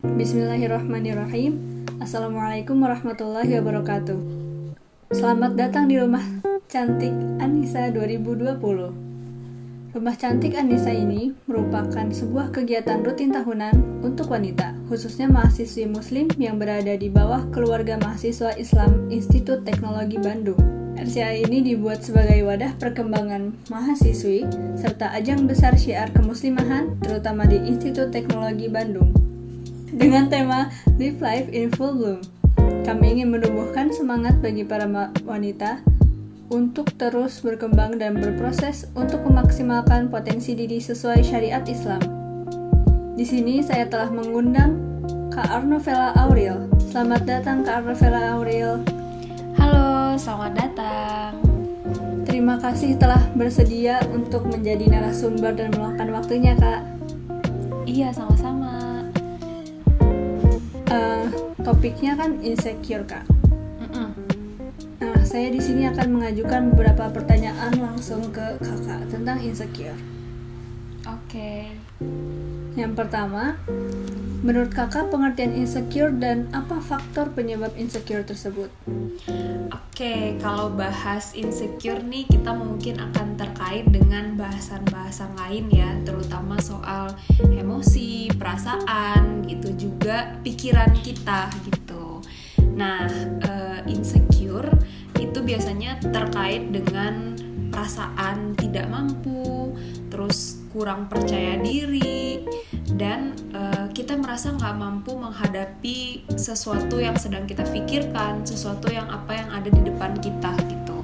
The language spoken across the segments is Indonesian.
Bismillahirrahmanirrahim. Assalamualaikum warahmatullahi wabarakatuh. Selamat datang di Rumah Cantik Anissa 2020. Rumah Cantik Anissa ini merupakan sebuah kegiatan rutin tahunan untuk wanita, khususnya mahasiswi muslim yang berada di bawah Keluarga Mahasiswa Islam Institut Teknologi Bandung. RCA ini dibuat sebagai wadah perkembangan mahasiswi serta ajang besar syiar kemuslimahan, terutama di Institut Teknologi Bandung. Dengan tema Live Life in Full Bloom, kami ingin menumbuhkan semangat bagi para wanita untuk terus berkembang dan berproses untuk memaksimalkan potensi diri sesuai syariat Islam. Di sini saya telah mengundang Kak Arnovela Auril. Selamat datang Kak Arnovela Auril. Halo, selamat datang. Terima kasih telah bersedia untuk menjadi narasumber dan meluangkan waktunya, Kak. Iya, sama-sama. Topiknya kan insecure, Kak. Nah, saya di sini akan mengajukan beberapa pertanyaan langsung ke Kakak tentang insecure. Oke. Yang pertama, menurut Kakak pengertian insecure dan apa faktor penyebab insecure tersebut? Oke, kalau bahas insecure nih kita mungkin akan terkait dengan bahasan-bahasan lain ya, terutama soal emosi, perasaan, gitu juga pikiran kita gitu. Nah, insecure itu biasanya terkait dengan perasaan tidak mampu, terus kurang percaya diri, dan kita merasa nggak mampu menghadapi sesuatu yang sedang kita pikirkan, sesuatu yang ada di depan kita gitu.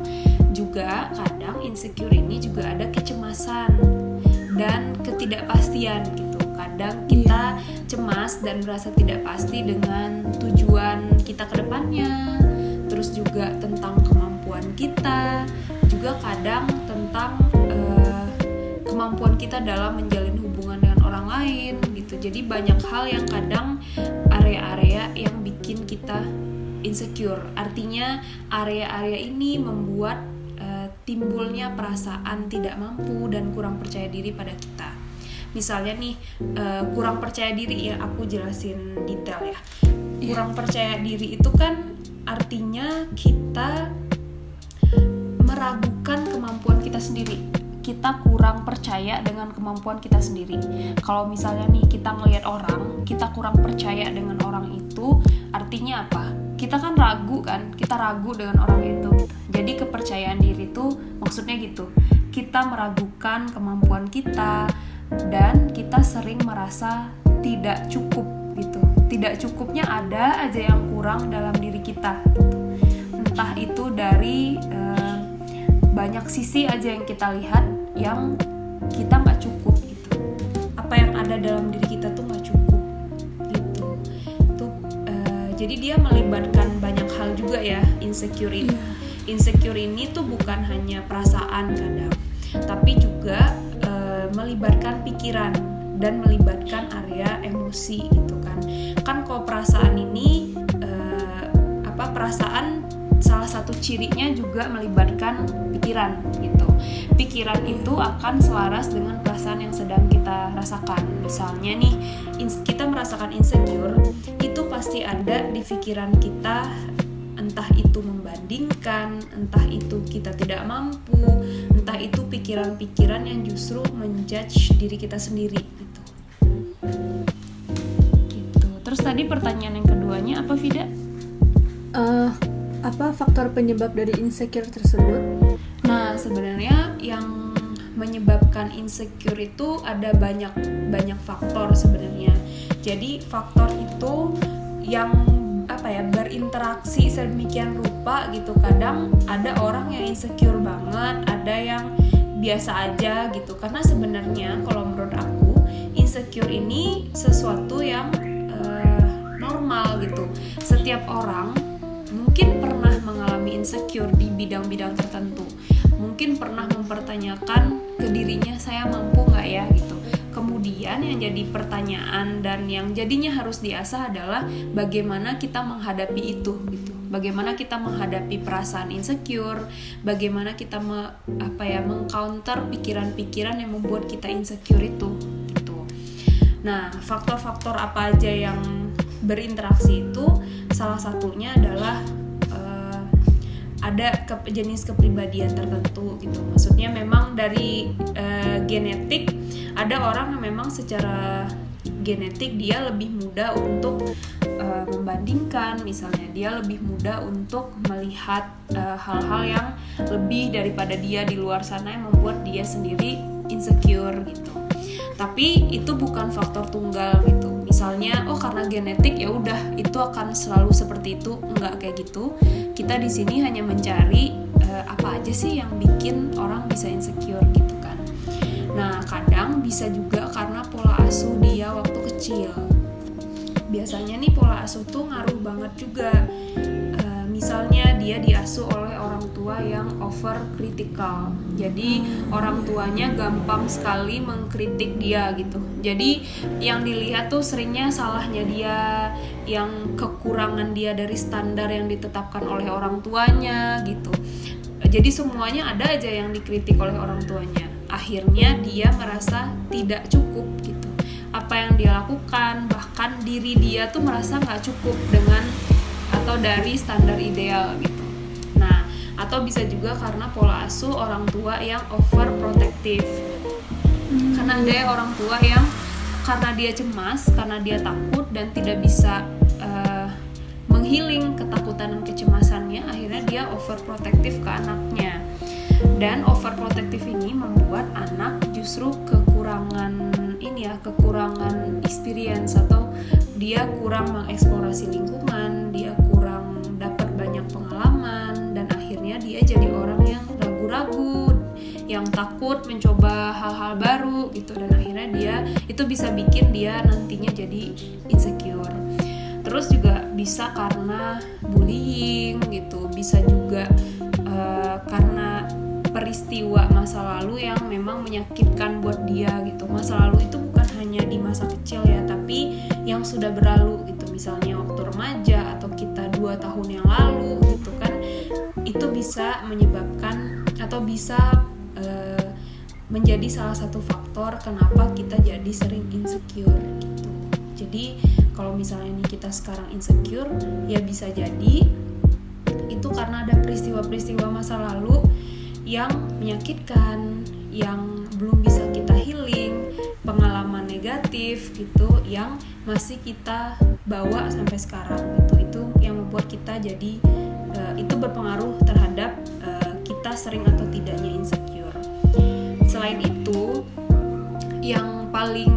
Juga kadang insecure ini juga ada kecemasan dan ketidakpastian gitu. Kadang kita cemas dan merasa tidak pasti dengan tujuan kita ke depannya, terus juga tentang kemampuan kita, juga kadang tentang kemampuan kita dalam menjalin hubungan dengan orang lain gitu. Jadi banyak hal yang kadang area-area yang bikin kita insecure. Artinya area-area ini membuat timbulnya perasaan tidak mampu dan kurang percaya diri pada kita. Misalnya nih kurang percaya diri ya, aku jelasin detail ya. Kurang percaya diri itu kan artinya kita meragukan kemampuan kita sendiri. Kita kurang percaya dengan kemampuan kita sendiri. Kalau misalnya nih kita ngelihat orang, kita kurang percaya dengan orang itu, artinya apa? Kita kan ragu kan, kita ragu dengan orang itu. Jadi kepercayaan diri itu maksudnya gitu. Kita meragukan kemampuan kita dan kita sering merasa tidak cukup gitu. Tidak cukupnya ada aja yang kurang dalam diri kita gitu. Entah itu dari banyak sisi aja yang kita lihat yang kita nggak cukup gitu. Apa yang ada dalam diri kita tuh nggak cukup gitu. Jadi dia melibatkan banyak hal juga ya insecure ini. Insecure ini tuh bukan hanya perasaan kadang, tapi juga melibatkan pikiran dan melibatkan area emosi gitu kan. Kan kalau perasaan ini perasaan salah satu cirinya juga melibatkan pikiran gitu. Pikiran itu akan selaras dengan perasaan yang sedang kita rasakan. Misalnya nih, kita merasakan insecure, itu pasti ada di pikiran kita, entah itu membandingkan, entah itu kita tidak mampu, entah itu pikiran-pikiran yang justru menjudge diri kita sendiri gitu. Terus tadi pertanyaan yang keduanya apa, Vida? Apa faktor penyebab dari insecure tersebut? Nah, sebenarnya yang menyebabkan insecure itu ada banyak faktor sebenarnya. Jadi faktor itu yang berinteraksi sedemikian rupa gitu. Kadang ada orang yang insecure banget, ada yang biasa aja gitu. Karena sebenarnya kalau menurut aku insecure ini sesuatu yang normal gitu. Setiap orang mungkin pernah mengalami insecure di bidang-bidang tertentu. Mungkin pernah mempertanyakan ke dirinya, saya mampu nggak ya gitu. Kemudian yang jadi pertanyaan dan yang jadinya harus diasah adalah bagaimana kita menghadapi itu gitu. Bagaimana kita menghadapi perasaan insecure, bagaimana kita mengcounter pikiran-pikiran yang membuat kita insecure itu gitu. Nah, faktor-faktor apa aja yang berinteraksi itu salah satunya adalah ada jenis kepribadian tertentu gitu. Maksudnya memang dari genetik, ada orang yang memang secara genetik dia lebih mudah untuk membandingkan, misalnya dia lebih mudah untuk melihat hal-hal yang lebih daripada dia di luar sana yang membuat dia sendiri insecure gitu. Tapi itu bukan faktor tunggal gitu. Misalnya, karena genetik ya udah itu akan selalu seperti itu, enggak kayak gitu. Kita di sini hanya mencari apa aja sih yang bikin orang bisa insecure gitu kan. Nah, kadang bisa juga karena pola asuh dia waktu kecil. Biasanya nih pola asuh tuh ngaruh banget juga. Misalnya dia diasuh oleh orang tua yang over kritikal. Jadi orang tuanya gampang sekali mengkritik dia gitu. Jadi yang dilihat tuh seringnya salahnya dia, yang kekurangan dia dari standar yang ditetapkan oleh orang tuanya gitu. Jadi semuanya ada aja yang dikritik oleh orang tuanya. Akhirnya dia merasa tidak cukup gitu. Apa yang dia lakukan, bahkan diri dia tuh merasa gak cukup dengan atau dari standar ideal gitu. Nah, atau bisa juga karena pola asuh orang tua yang overprotective. Karena ada orang tua yang karena dia cemas, karena dia takut dan tidak bisa menghealing ketakutan dan kecemasannya, akhirnya dia overprotective ke anaknya. Dan overprotective ini membuat anak justru kekurangan experience, atau dia kurang mengeksplorasi lingkungan, dia kurang dapat banyak pengalaman, dan akhirnya dia jadi orang yang ragu-ragu, yang takut mencoba hal-hal baru gitu, dan akhirnya dia itu bisa bikin dia nantinya jadi insecure. Terus juga bisa karena bullying gitu, bisa juga karena peristiwa masa lalu yang memang menyakitkan buat dia gitu. Masa lalu itu bukan hanya di masa kecil ya, tapi yang sudah berlalu gitu. Misalnya waktu remaja atau kita 2 tahun yang lalu gitu kan, itu bisa menyebabkan atau bisa menjadi salah satu faktor kenapa kita jadi sering insecure gitu. Jadi kalau misalnya nih kita sekarang insecure, ya bisa jadi itu karena ada peristiwa-peristiwa masa lalu yang menyakitkan, yang belum bisa kita healing, pengalaman negatif gitu yang masih kita bawa sampai sekarang gitu. Itu yang membuat kita jadi itu berpengaruh terhadap kita sering atau tidaknya insecure. Selain itu, yang paling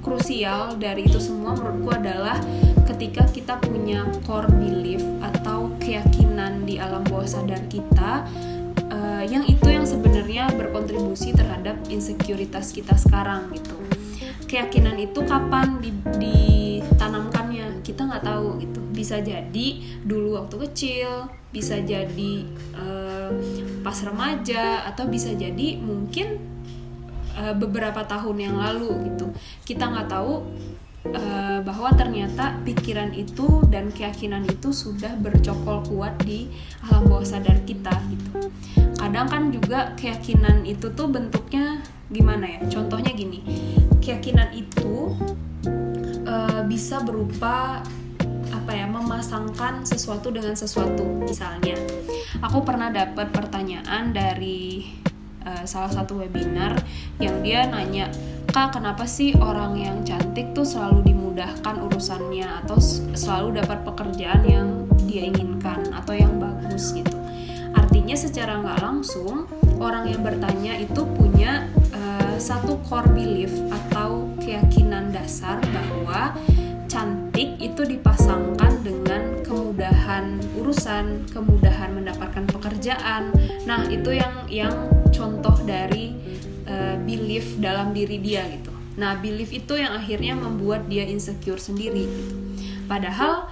krusial dari itu semua menurutku adalah ketika kita punya core belief atau keyakinan di alam bawah sadar kita, yang itu yang sebenarnya berkontribusi terhadap insekuritas kita sekarang gitu. Keyakinan itu kapan ditanamkannya kita nggak tahu gitu. Bisa jadi dulu waktu kecil, bisa jadi pas remaja, atau bisa jadi mungkin beberapa tahun yang lalu gitu. Kita nggak tahu bahwa ternyata pikiran itu dan keyakinan itu sudah bercokol kuat di alam bawah sadar kita gitu. Kadang kan juga keyakinan itu tuh bentuknya gimana ya? Contohnya gini, keyakinan itu bisa berupa memasangkan sesuatu dengan sesuatu. Misalnya, aku pernah dapat pertanyaan dari salah satu webinar yang dia nanya, Kak, kenapa sih orang yang cantik tuh selalu dimudahkan urusannya atau selalu dapat pekerjaan yang dia inginkan atau yang bagus gitu. Artinya secara nggak langsung orang yang bertanya itu punya satu core belief atau keyakinan dasar bahwa cantik itu dipasangkan dengan kemudahan urusan, kemudahan mendapatkan pekerjaan. Nah, itu yang contoh dari belief dalam diri dia gitu. Nah, belief itu yang akhirnya membuat dia insecure sendiri gitu. Padahal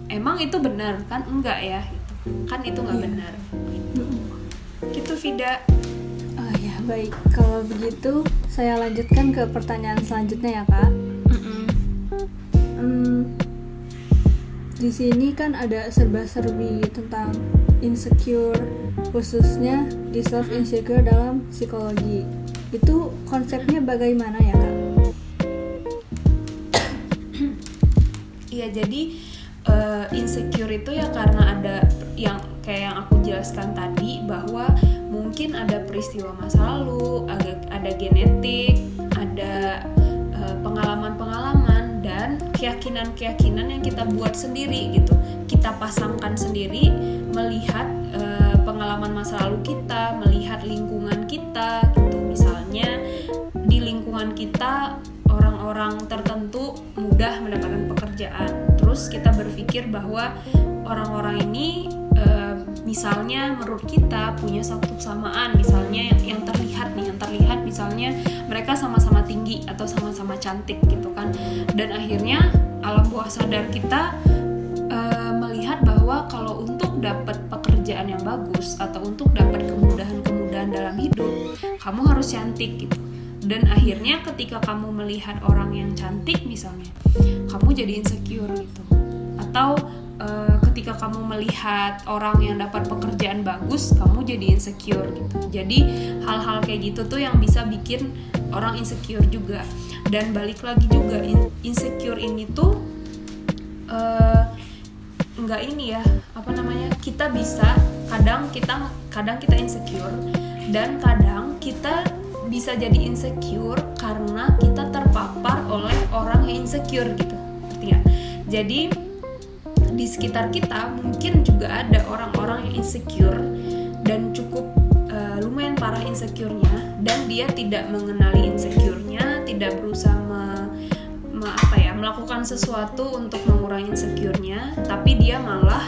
emang itu benar kan? Enggak ya gitu. Kan itu nggak benar gitu, Vida. Oh ya, baik. Kalau begitu saya lanjutkan ke pertanyaan selanjutnya ya, Kak. Di sini kan ada serba-serbi tentang insecure, khususnya di self insecure dalam psikologi. Itu konsepnya bagaimana ya, Kak? Iya, jadi insecure itu ya karena ada yang kayak yang aku jelaskan tadi, bahwa mungkin ada peristiwa masa lalu, ada genetik, ada pengalaman-pengalaman dan keyakinan-keyakinan yang kita buat sendiri gitu. Kita pasangkan sendiri melihat pengalaman masa lalu kita, melihat lingkungan kita gitu. Misalnya di lingkungan kita orang-orang tertentu mudah mendapatkan pekerjaan. Terus kita berpikir bahwa orang-orang ini misalnya menurut kita punya satu kesamaan, misalnya yang terlihat misalnya mereka sama-sama tinggi atau sama-sama cantik gitu kan. Dan akhirnya alam bawah sadar kita melihat bahwa kalau untuk dapat pekerjaan yang bagus atau untuk dapat kemudahan-kemudahan dalam hidup, kamu harus cantik gitu. Dan akhirnya ketika kamu melihat orang yang cantik misalnya, kamu jadi insecure gitu. Atau ketika kamu melihat orang yang dapat pekerjaan bagus, kamu jadi insecure gitu. Jadi hal-hal kayak gitu tuh yang bisa bikin orang insecure juga. Dan balik lagi juga, insecure ini tuh nggak ini ya, kita bisa kadang kita insecure, dan kadang kita bisa jadi insecure karena kita terpapar oleh orang yang insecure gitu, ngerti nggak? Jadi di sekitar kita mungkin juga ada orang-orang yang insecure dan cukup lumayan parah insecure-nya, dan dia tidak mengenali insecure-nya, tidak berusaha melakukan sesuatu untuk mengurangi insecure-nya, tapi dia malah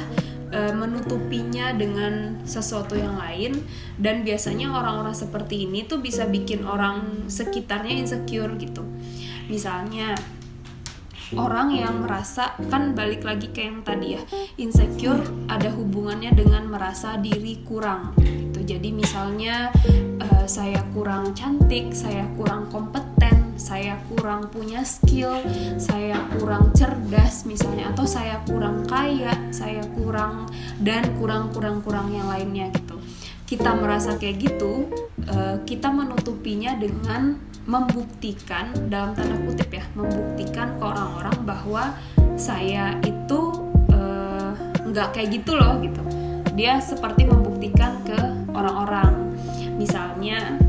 menutupinya dengan sesuatu yang lain. Dan biasanya orang-orang seperti ini tuh bisa bikin orang sekitarnya insecure gitu. Misalnya orang yang merasa, kan balik lagi ke yang tadi ya, insecure ada hubungannya dengan merasa diri kurang gitu. Jadi misalnya saya kurang cantik, saya kurang kompeten, saya kurang punya skill, saya kurang cerdas misalnya, atau saya kurang kaya, saya kurang yang lainnya gitu. Kita merasa kayak gitu, kita menutupinya dengan membuktikan, dalam tanda kutip ya, membuktikan ke orang-orang bahwa saya itu nggak kayak gitu loh gitu. Dia seperti membuktikan ke orang-orang, misalnya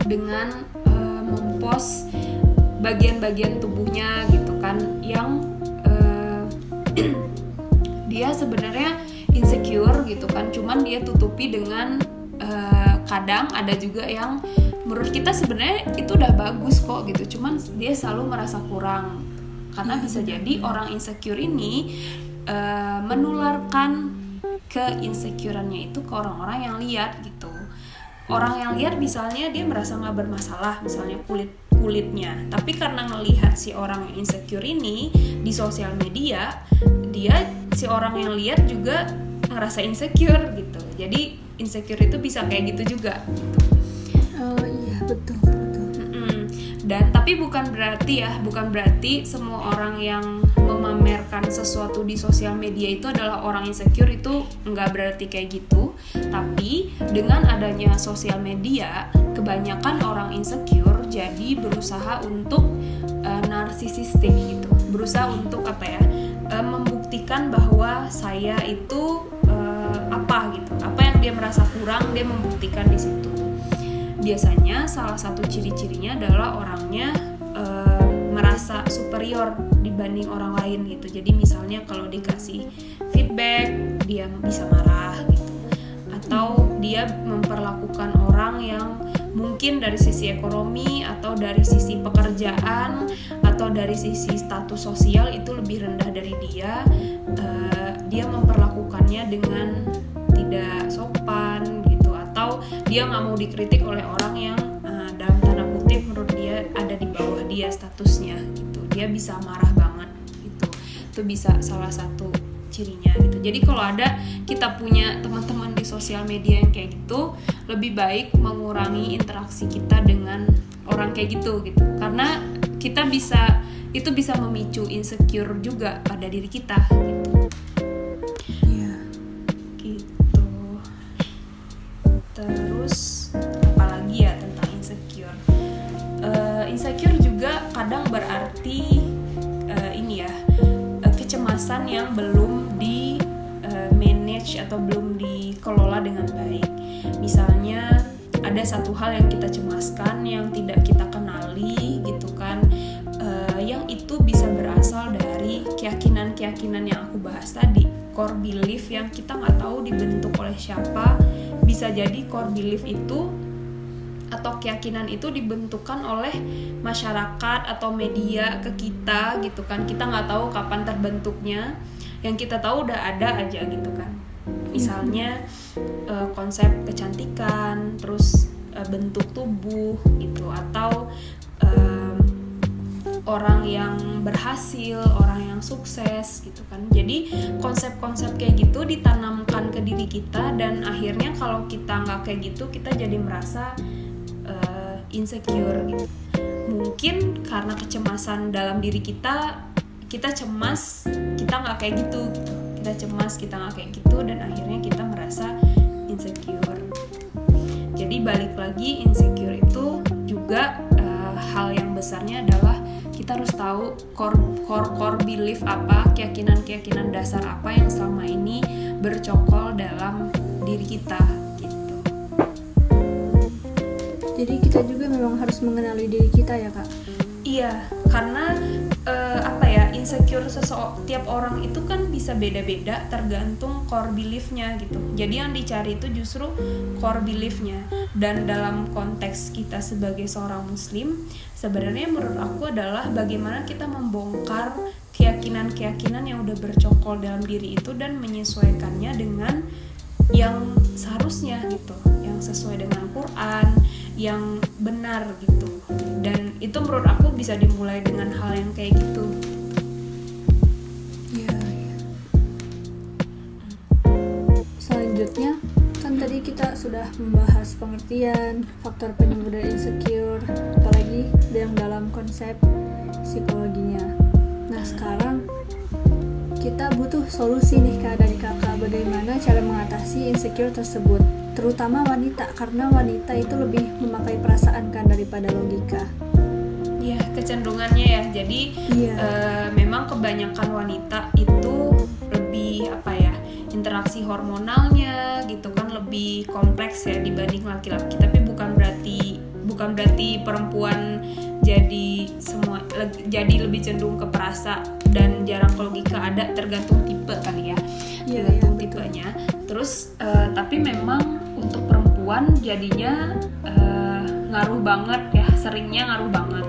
dengan mempost bagian-bagian tubuhnya gitu kan, yang dia sebenarnya insecure gitu kan, cuman dia tutupi dengan kadang ada juga yang menurut kita sebenarnya itu udah bagus kok gitu, cuman dia selalu merasa kurang. Karena bisa jadi orang insecure ini menularkan ke-insecure-annya itu ke orang-orang yang lihat gitu. Orang yang lihat misalnya dia merasa nggak bermasalah, misalnya kulitnya, tapi karena ngelihat si orang yang insecure ini di sosial media, si orang yang lihat juga ngerasa insecure gitu. Jadi insecure itu bisa kayak gitu juga. Oh iya, betul. Dan tapi bukan berarti semua orang yang memamerkan sesuatu di sosial media itu adalah orang insecure, itu nggak berarti kayak gitu. Tapi dengan adanya sosial media, kebanyakan orang insecure jadi berusaha untuk narsisistik gitu, berusaha untuk membuktikan bahwa saya itu apa yang dia merasa kurang, dia membuktikan di situ. Biasanya salah satu ciri-cirinya adalah orangnya merasa superior dibanding orang lain gitu. Jadi misalnya kalau dikasih feedback, dia bisa marah gitu. Atau dia memperlakukan orang yang mungkin dari sisi ekonomi atau dari sisi pekerjaan atau dari sisi status sosial itu lebih rendah dari dia. Dia memperlakukannya dengan tidak sopan gitu, atau dia nggak mau dikritik oleh orang yang dalam tanda kutip menurut dia ada di bawah dia statusnya gitu. Dia bisa marah banget gitu. Itu bisa salah satu cirinya gitu. Jadi kalau ada kita punya teman-teman di sosial media yang kayak gitu, lebih baik mengurangi interaksi kita dengan orang kayak gitu. Karena kita itu bisa memicu insecure juga pada diri kita gitu. Terus apalagi ya tentang insecure? Insecure juga kadang berarti kecemasan yang belum di manage atau belum dikelola dengan baik. Misalnya ada satu hal yang kita cemaskan yang tidak kita kenali gitu kan, yang itu bisa berasal dari keyakinan-keyakinan yang aku bahas tadi, core belief yang kita nggak tahu dibentuk oleh siapa. Bisa jadi core belief itu atau keyakinan itu dibentukkan oleh masyarakat atau media ke kita gitu kan, kita nggak tahu kapan terbentuknya, yang kita tahu udah ada aja gitu kan. Misalnya konsep kecantikan, terus bentuk tubuh gitu, atau orang yang berhasil, orang yang sukses gitu kan. Jadi konsep-konsep kayak gitu ditanamkan ke diri kita, dan akhirnya kalau kita nggak kayak gitu, kita jadi merasa insecure gitu. Mungkin karena kecemasan dalam diri kita cemas, kita nggak kayak gitu. Kita cemas, kita nggak kayak gitu, dan akhirnya kita merasa insecure. Jadi balik lagi, insecure itu juga hal yang besarnya adalah kita harus tahu core belief apa, keyakinan dasar apa yang selama ini bercokol dalam diri kita gitu. Jadi kita juga memang harus mengenali diri kita ya Kak? Iya, karena insecure tiap orang itu kan bisa beda-beda tergantung core belief-nya gitu. Jadi yang dicari itu justru core belief-nya. Dan dalam konteks kita sebagai seorang muslim, sebenarnya menurut aku adalah bagaimana kita membongkar keyakinan-keyakinan yang udah bercokol dalam diri itu dan menyesuaikannya dengan yang seharusnya gitu, yang sesuai dengan Quran, yang benar gitu. Dan itu menurut aku bisa dimulai dengan hal yang kayak gitu. Iya. Selanjutnya kan tadi kita sudah membahas pengertian faktor penyebab dari insecure, apalagi yang dalam konsep psikologinya. Nah sekarang kita butuh solusi nih Kak dari Kakak, bagaimana cara mengatasi insecure tersebut, terutama wanita, karena wanita itu lebih memakai perasaan kan daripada logika. Ya, kecenderungannya ya. Jadi memang kebanyakan wanita itu lebih interaksi hormonalnya gitu kan lebih kompleks ya dibanding laki-laki. Tapi bukan berarti perempuan jadi lebih cenderung ke perasa dan jarang ke logika, ada tergantung tipe kali ya. Tergantung tipenya. Terus tapi memang untuk perempuan jadinya ngaruh banget ya, seringnya ngaruh banget.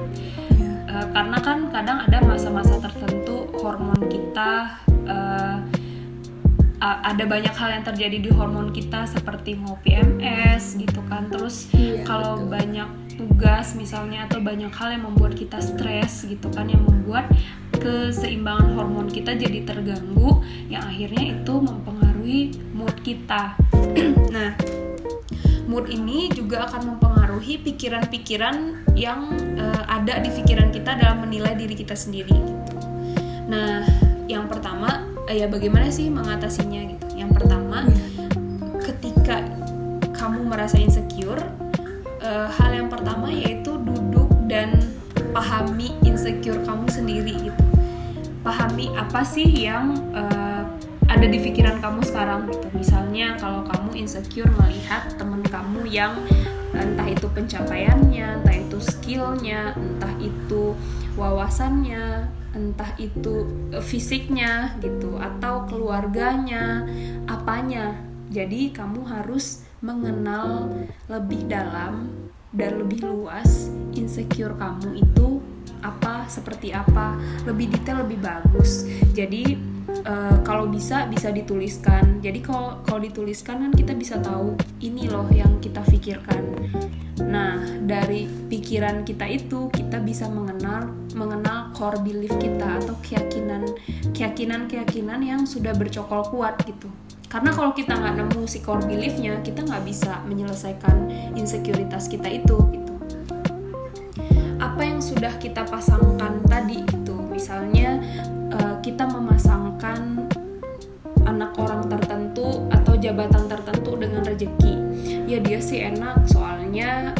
Karena kan kadang ada masa-masa tertentu hormon kita ada banyak hal yang terjadi di hormon kita seperti mau PMS gitu kan. Terus kalau banyak tugas misalnya atau banyak hal yang membuat kita stres gitu kan, yang membuat keseimbangan hormon kita jadi terganggu, yang akhirnya itu mempengaruhi mood kita. Nah, mood ini juga akan mempengaruhi pikiran-pikiran yang ada di pikiran kita dalam menilai diri kita sendiri gitu. Nah, yang pertama bagaimana sih mengatasinya gitu. Yang pertama, ketika kamu merasa insecure, hal yang pertama yaitu duduk dan pahami insecure kamu sendiri gitu. Pahami apa sih yang ada di pikiran kamu sekarang gitu. Misalnya kalau kamu insecure melihat teman kamu yang entah itu pencapaiannya, entah itu skillnya, entah itu wawasannya, entah itu fisiknya gitu, atau keluarganya, apanya. Jadi kamu harus mengenal lebih dalam dan lebih luas insecure kamu itu apa, seperti apa, lebih detail, lebih bagus. Jadi kalau bisa dituliskan. Jadi kalau dituliskan kan kita bisa tahu ini loh yang kita pikirkan. Nah, dari pikiran kita itu kita bisa mengenal core belief kita atau keyakinan yang sudah bercokol kuat gitu. Karena kalau kita nggak nemu si core belief-nya, kita nggak bisa menyelesaikan insekuritas kita itu gitu. Apa yang sudah kita pasangkan tadi itu, misalnya kita memasangkan anak orang tertentu atau jabatan tertentu dengan rezeki. Ya dia sih enak soalnya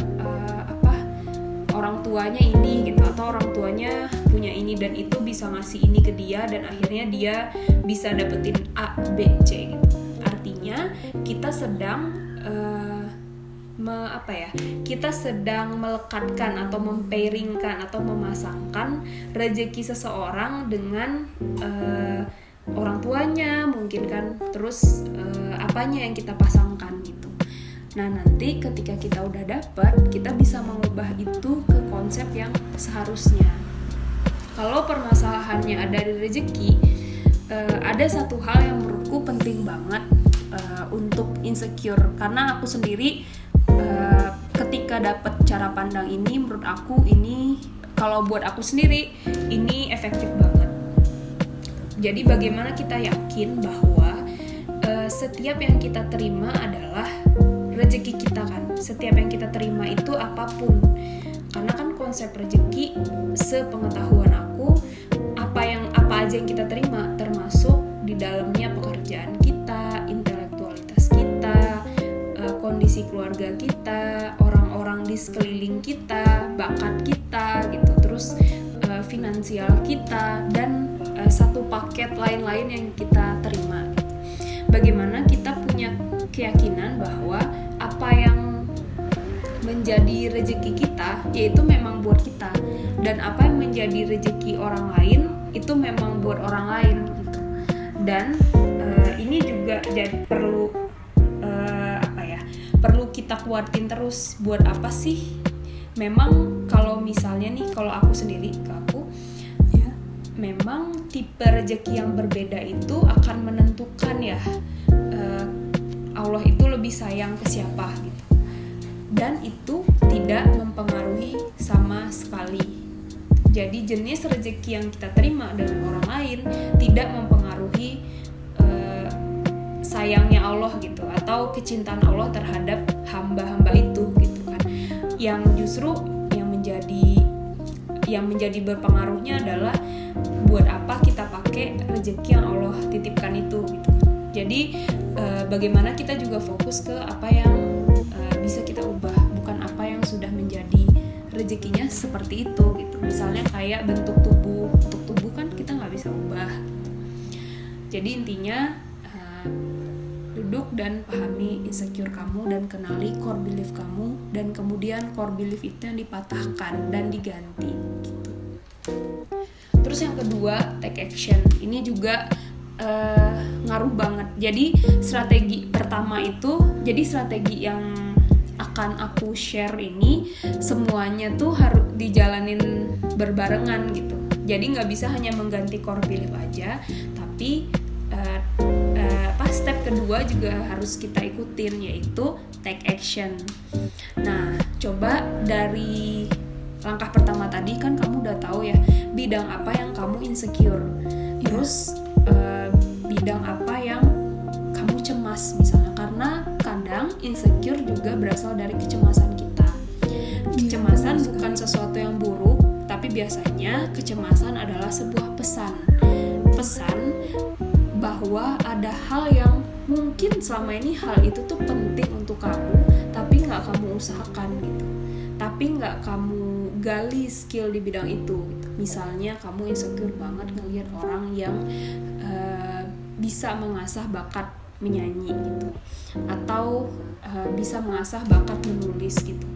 orang tuanya ini gitu, atau orang tuanya punya ini dan itu bisa ngasih ini ke dia dan akhirnya dia bisa dapetin A, B, C gitu. Artinya kita sedang kita sedang melekatkan atau mempairingkan atau memasangkan rezeki seseorang dengan orang tuanya mungkin kan, terus apanya yang kita pasangkan gitu. Nah nanti ketika kita udah dapat, kita bisa mengubah itu ke konsep yang seharusnya. Kalau permasalahannya ada di rezeki, ada satu hal yang menurutku penting banget untuk insecure, karena aku sendiri ketika dapat cara pandang ini, menurut aku ini, kalau buat aku sendiri ini efektif banget. Jadi bagaimana kita yakin bahwa setiap yang kita terima adalah rezeki kita kan. Setiap yang kita terima itu apapun. Karena kan konsep rezeki, sepengetahuan aku, apa aja yang kita terima termasuk di dalamnya pekerjaan kita, intelektualitas kita, kondisi keluarga kita, orang-orang di sekeliling kita, bakat kita gitu, terus finansial kita, dan satu paket lain-lain yang kita terima. Bagaimana kita punya keyakinan bahwa apa yang menjadi rezeki kita yaitu memang buat kita, dan apa yang menjadi rezeki orang lain itu memang buat orang lain gitu. Dan ini juga jadi perlu kita kuatin terus. Buat apa sih? Memang kalau misalnya nih, kalau aku sendiri ya, memang tipe rezeki yang berbeda itu akan menentukan ya Allah itu lebih sayang ke siapa gitu. Dan itu tidak mempengaruhi sama sekali. Jadi jenis rezeki yang kita terima dengan orang lain tidak mempengaruhi sayangnya Allah gitu, atau kecintaan Allah terhadap hamba-hamba itu gitu kan. Yang justru yang menjadi berpengaruhnya adalah buat apa kita pakai rezeki yang Allah titipkan itu gitu. Jadi bagaimana kita juga fokus ke apa yang bisa kita ubah, bukan apa yang sudah menjadi rezekinya seperti itu gitu. Misalnya kayak bentuk tubuh kan kita nggak bisa ubah. Jadi intinya duduk dan pahami insecure kamu dan kenali core belief kamu, dan kemudian core belief itu yang dipatahkan dan diganti gitu. Terus yang kedua, take action. Ini juga ngaruh banget. Jadi strategi pertama itu, jadi strategi yang akan aku share ini semuanya tuh harus dijalanin berbarengan gitu. Jadi nggak bisa hanya mengganti core belief aja, tapi step kedua juga harus kita ikutin, yaitu take action. Nah, coba dari langkah pertama tadi kan kamu udah tahu ya bidang apa yang kamu insecure, terus bidang apa yang kamu cemas misalnya, karena kadang insecure juga berasal dari kecemasan kita. Kecemasan bukan sesuatu yang buruk, tapi biasanya kecemasan adalah sebuah pesan bahwa ada hal yang mungkin selama ini hal itu tuh penting untuk kamu, tapi nggak kamu usahakan gitu, tapi nggak kamu gali skill di bidang itu gitu. Misalnya kamu insecure banget ngelihat orang yang bisa mengasah bakat menyanyi gitu, atau bisa mengasah bakat menulis gitu.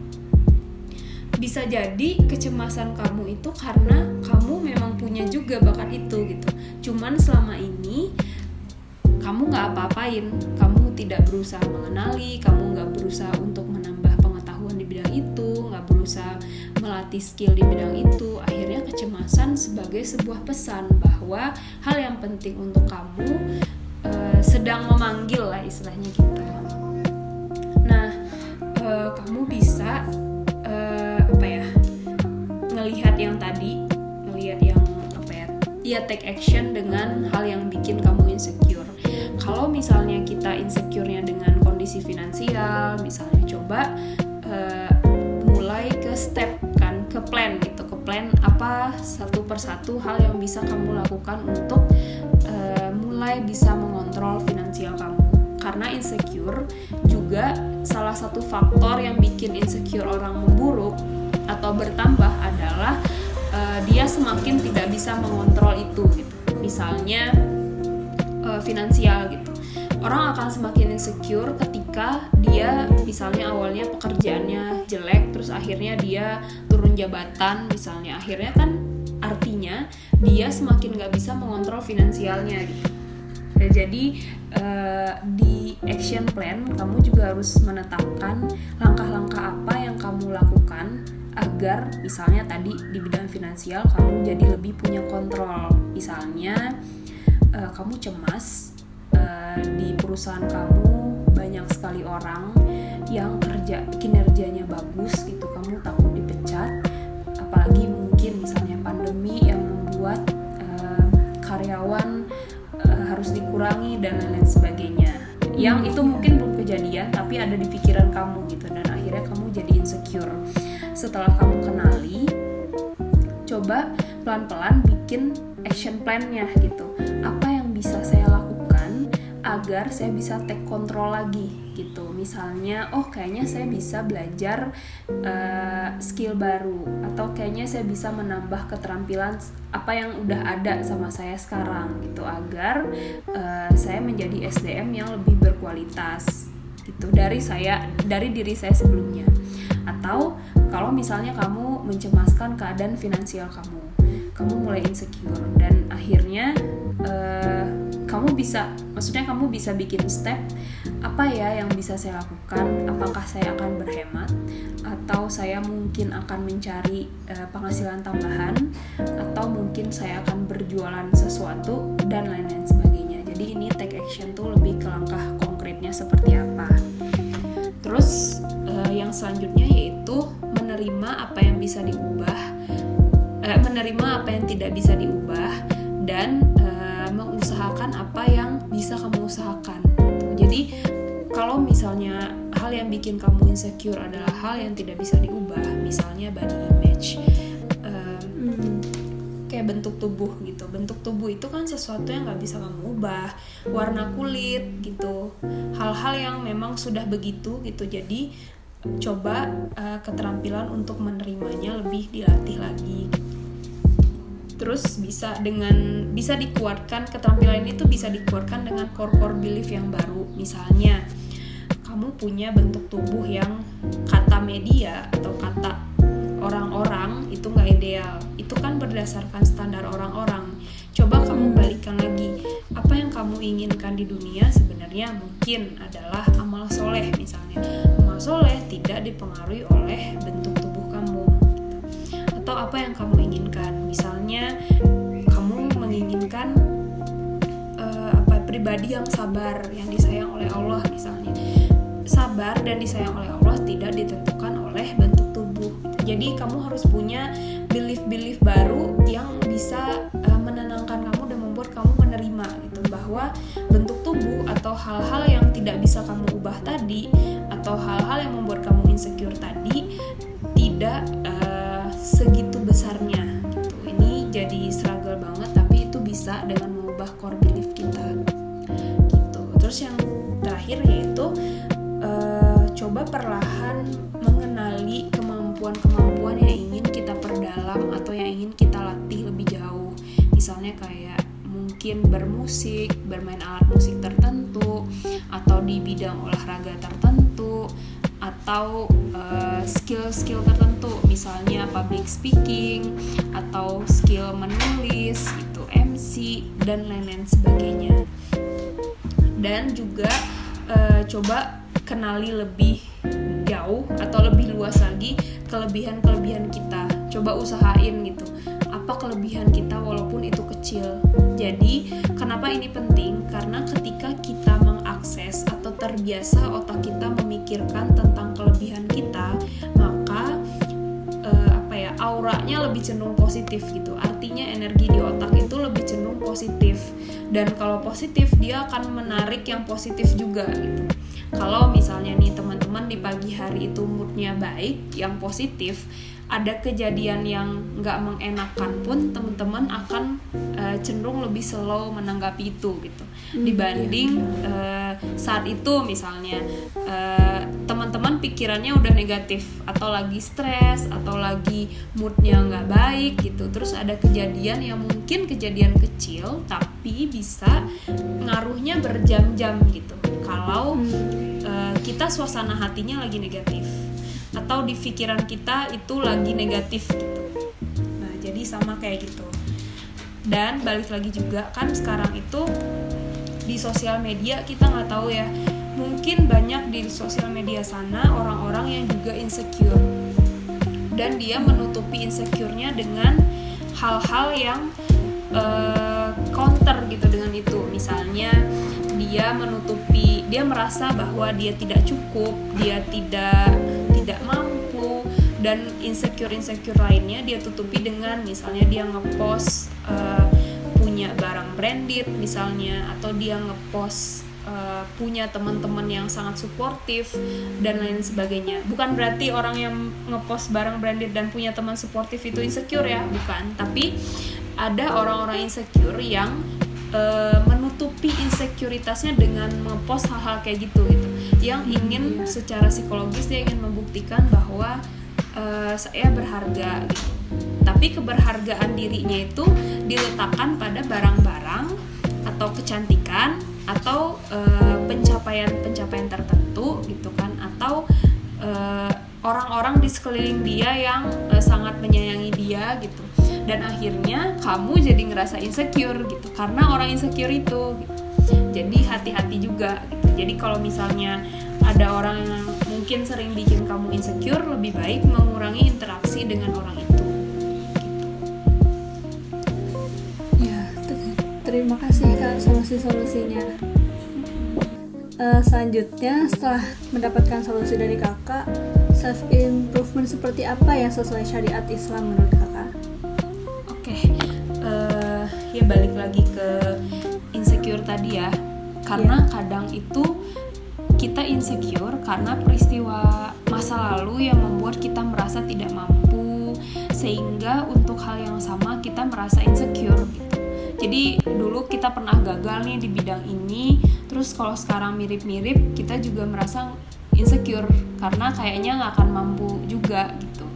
Bisa jadi kecemasan kamu itu karena kamu memang punya juga bakat itu gitu, cuman selama ini kamu nggak apa-apain, kamu tidak berusaha mengenali, kamu nggak berusaha untuk menambah pengetahuan di bidang itu, nggak berusaha melatih skill di bidang itu. Akhirnya kecemasan sebagai sebuah pesan bahwa hal yang penting untuk kamu sedang memanggil lah istilahnya kita. Nah, kamu bisa ngelihat yang take action dengan hal yang bikin kamu insecure. Kalau misalnya kita insecure-nya dengan kondisi finansial, misalnya coba mulai ke step kan, ke plan gitu, ke plan apa satu persatu hal yang bisa kamu lakukan untuk mulai bisa mengontrol finansial kamu. Karena insecure juga salah satu faktor yang bikin insecure orang memburuk atau bertambah adalah dia semakin tidak bisa mengontrol itu gitu. Misalnya finansial gitu. Orang akan semakin insecure ketika dia misalnya awalnya pekerjaannya jelek, terus akhirnya dia turun jabatan misalnya, akhirnya kan artinya dia semakin gak bisa mengontrol finansialnya gitu. Ya, jadi di action plan kamu juga harus menetapkan langkah-langkah apa yang kamu lakukan agar misalnya tadi di bidang finansial kamu jadi lebih punya kontrol. Misalnya kamu cemas di perusahaan kamu banyak sekali orang yang kinerjanya bagus gitu, kamu takut dipecat, apalagi mungkin misalnya pandemi yang membuat karyawan harus dikurangi dan lain-lain sebagainya. Yang itu mungkin belum kejadian tapi ada di pikiran kamu gitu, dan akhirnya kamu jadi insecure. Setelah kamu kenali, coba pelan-pelan bikin action plan-nya gitu. Apa yang bisa saya lakukan agar saya bisa take control lagi gitu. Misalnya, kayaknya saya bisa belajar skill baru, atau kayaknya saya bisa menambah keterampilan apa yang udah ada sama saya sekarang gitu, agar saya menjadi SDM yang lebih berkualitas gitu dari diri saya sebelumnya. Atau kalau misalnya kamu mencemaskan keadaan finansial kamu mulai insecure, dan akhirnya kamu bisa bikin step apa ya yang bisa saya lakukan. Apakah saya akan berhemat, atau saya mungkin akan mencari penghasilan tambahan, atau mungkin saya akan berjualan sesuatu dan lain-lain sebagainya. Jadi ini take action tuh lebih ke langkah konkretnya seperti apa. Terus yang selanjutnya yaitu menerima apa yang bisa diubah, menerima apa yang tidak bisa diubah, dan mengusahakan apa yang bisa kamu usahakan. Jadi kalau misalnya hal yang bikin kamu insecure adalah hal yang tidak bisa diubah, misalnya body image, kayak bentuk tubuh gitu. Bentuk tubuh itu kan sesuatu yang nggak bisa kamu ubah, warna kulit gitu, hal-hal yang memang sudah begitu gitu. Jadi coba keterampilan untuk menerimanya lebih dilatih lagi. Terus bisa dikuatkan, keterampilan itu bisa dikuatkan dengan core belief yang baru. Misalnya kamu punya bentuk tubuh yang kata media atau kata orang-orang itu nggak ideal, itu kan berdasarkan standar orang-orang. Coba kamu balikkan lagi, apa yang kamu inginkan di dunia sebenarnya mungkin adalah amal soleh. Misalnya amal soleh tidak dipengaruhi oleh bentuk tubuh kamu. Atau apa yang kamu inginkan, misalnya kamu menginginkan pribadi yang sabar, yang disayang oleh Allah misalnya. Sabar dan disayang oleh Allah tidak ditentukan oleh bentuk tubuh. Jadi kamu harus punya belief baru yang bisa menenangkan kamu dan membuat kamu menerima gitu, bahwa bentuk tubuh atau hal-hal yang tidak bisa kamu ubah tadi, atau hal-hal yang membuat kamu insecure tadi tidak segitu besarnya gitu. Ini jadi struggle banget, tapi itu bisa dengan mengubah core belief kita gitu. Terus yang terakhir yaitu coba perlahan mengenali kemampuan yang ingin kita perdalam atau yang ingin kita latih lebih jauh. Misalnya kayak mungkin bermusik, bermain alat musik tertentu, atau di bidang olahraga tertentu, atau skill tertentu, misalnya public speaking, atau skill menulis, itu MC, dan lain-lain sebagainya. Dan juga coba kenali lebih jauh atau lebih luas lagi kelebihan-kelebihan kita. Coba usahain gitu, apa kelebihan kita walaupun itu kecil. Jadi kenapa ini penting? Karena ketika kita mengakses atau terbiasa otak kita memikirkan tentang kelebihan kita, maka auranya lebih cenderung positif gitu. Artinya energi di otak itu lebih cenderung positif, dan kalau positif dia akan menarik yang positif juga gitu. Kalau misalnya nih teman-teman di pagi hari itu moodnya baik, yang positif, ada kejadian yang nggak mengenakan pun teman-teman akan cenderung lebih slow menanggapi itu gitu dibanding saat itu misalnya teman-teman pikirannya udah negatif atau lagi stres atau lagi moodnya nggak baik gitu, terus ada kejadian yang mungkin kejadian kecil tapi bisa ngaruhnya berjam-jam gitu kalau kita suasana hatinya lagi negatif atau di pikiran kita itu lagi negatif gitu. Nah, jadi sama kayak gitu. Dan balik lagi juga kan sekarang itu di sosial media kita nggak tahu ya, mungkin banyak di sosial media sana orang-orang yang juga insecure dan dia menutupi insecure-nya dengan hal-hal yang counter gitu dengan itu. Misalnya dia merasa bahwa dia tidak cukup, dia tidak mampu, dan insecure lainnya dia tutupi dengan misalnya dia ngepost punya barang branded misalnya, atau dia ngepost punya teman-teman yang sangat suportif dan lain sebagainya. Bukan berarti orang yang ngepost barang branded dan punya teman suportif itu insecure ya, bukan. Tapi ada orang-orang insecure yang menutupi insekuritasnya dengan ngepost hal-hal kayak gitu, yang ingin secara psikologis dia ingin membuktikan bahwa saya berharga gitu. Tapi keberhargaan dirinya itu diletakkan pada barang-barang atau kecantikan atau pencapaian tertentu gitu kan, atau orang-orang di sekeliling dia yang sangat menyayangi dia gitu. Dan akhirnya kamu jadi ngerasa insecure gitu karena orang insecure itu gitu. Jadi hati-hati juga gitu. Jadi kalau misalnya ada orang yang mungkin sering bikin kamu insecure, lebih baik mengurangi interaksi dengan orang itu gitu. Ya, terima kasih Kak solusi-solusinya. Selanjutnya setelah mendapatkan solusi dari Kakak, self improvement seperti apa yang sesuai syariat Islam menurut Kakak? Ya balik lagi ke insecure tadi ya, karena kadang itu kita insecure karena peristiwa masa lalu yang membuat kita merasa tidak mampu, sehingga untuk hal yang sama kita merasa insecure gitu. Jadi dulu kita pernah gagal nih di bidang ini, terus kalau sekarang mirip-mirip kita juga merasa insecure karena kayaknya nggak akan mampu juga gitu.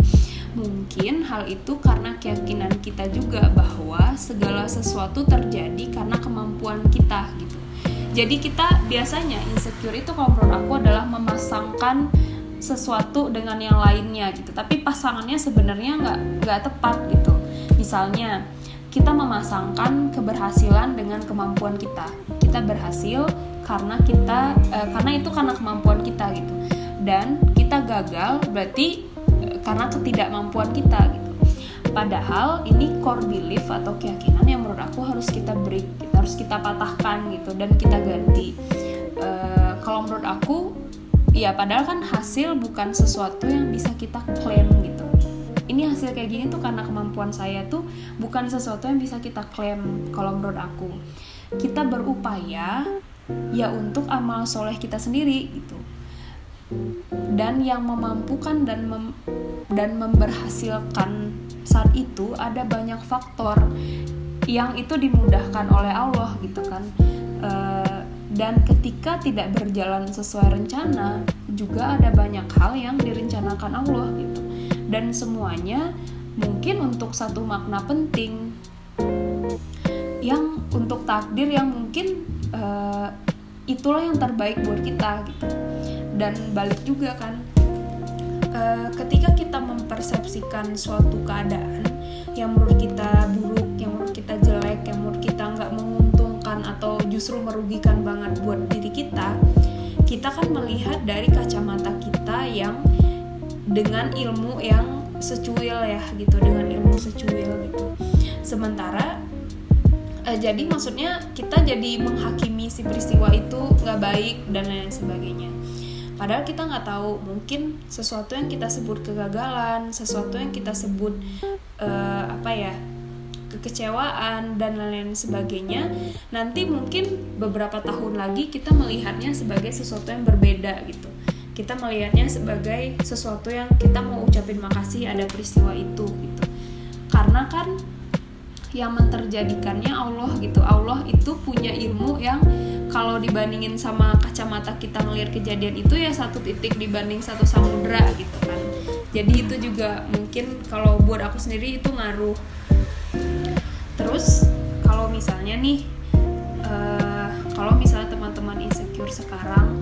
Mungkin hal itu karena keyakinan kita juga bahwa segala sesuatu terjadi karena kemampuan kita gitu. Jadi kita biasanya insecure itu kalau menurut aku adalah memasangkan sesuatu dengan yang lainnya gitu. Tapi pasangannya sebenarnya nggak tepat gitu. Misalnya kita memasangkan keberhasilan dengan kemampuan kita. Kita berhasil karena karena kemampuan kita gitu. Dan kita gagal berarti karena ketidakmampuan kita gitu. Padahal ini core belief atau keyakinan yang menurut aku harus kita break, harus kita patahkan gitu dan kita ganti. Kalau menurut aku, ya padahal kan hasil bukan sesuatu yang bisa kita klaim gitu. Ini hasil kayak gini tuh karena kemampuan saya tuh bukan sesuatu yang bisa kita klaim. Kalau menurut aku, kita berupaya ya untuk amal soleh kita sendiri gitu. Dan yang memampukan dan memberhasilkan saat itu ada banyak faktor yang itu dimudahkan oleh Allah gitu kan. Dan ketika tidak berjalan sesuai rencana juga ada banyak hal yang direncanakan Allah gitu. Dan semuanya mungkin untuk satu makna penting yang untuk takdir yang mungkin itulah yang terbaik buat kita gitu. Dan balik juga kan, ketika kita mempersepsikan suatu keadaan yang menurut kita buruk, yang menurut kita jelek, yang menurut kita nggak menguntungkan atau justru merugikan banget buat diri kita kan melihat dari kacamata kita yang dengan ilmu yang secuil ya gitu, dengan ilmu secuil gitu. Sementara jadi maksudnya kita jadi menghakimi si peristiwa itu nggak baik dan lain sebagainya. Padahal kita nggak tahu, mungkin sesuatu yang kita sebut kegagalan, sesuatu yang kita sebut kekecewaan dan lain-lain sebagainya, nanti mungkin beberapa tahun lagi kita melihatnya sebagai sesuatu yang berbeda gitu. kita melihatnya sebagai sesuatu yang kita mau ucapin makasih ada peristiwa itu gitu. Karena kan yang menterjadikannya Allah gitu. Allah itu punya ilmu yang kalau dibandingin sama kacamata kita ngelihat kejadian itu ya satu titik dibanding satu samudra gitu kan. Jadi itu juga mungkin kalau buat aku sendiri itu ngaruh. Terus kalau misalnya nih kalau misalnya teman-teman insecure sekarang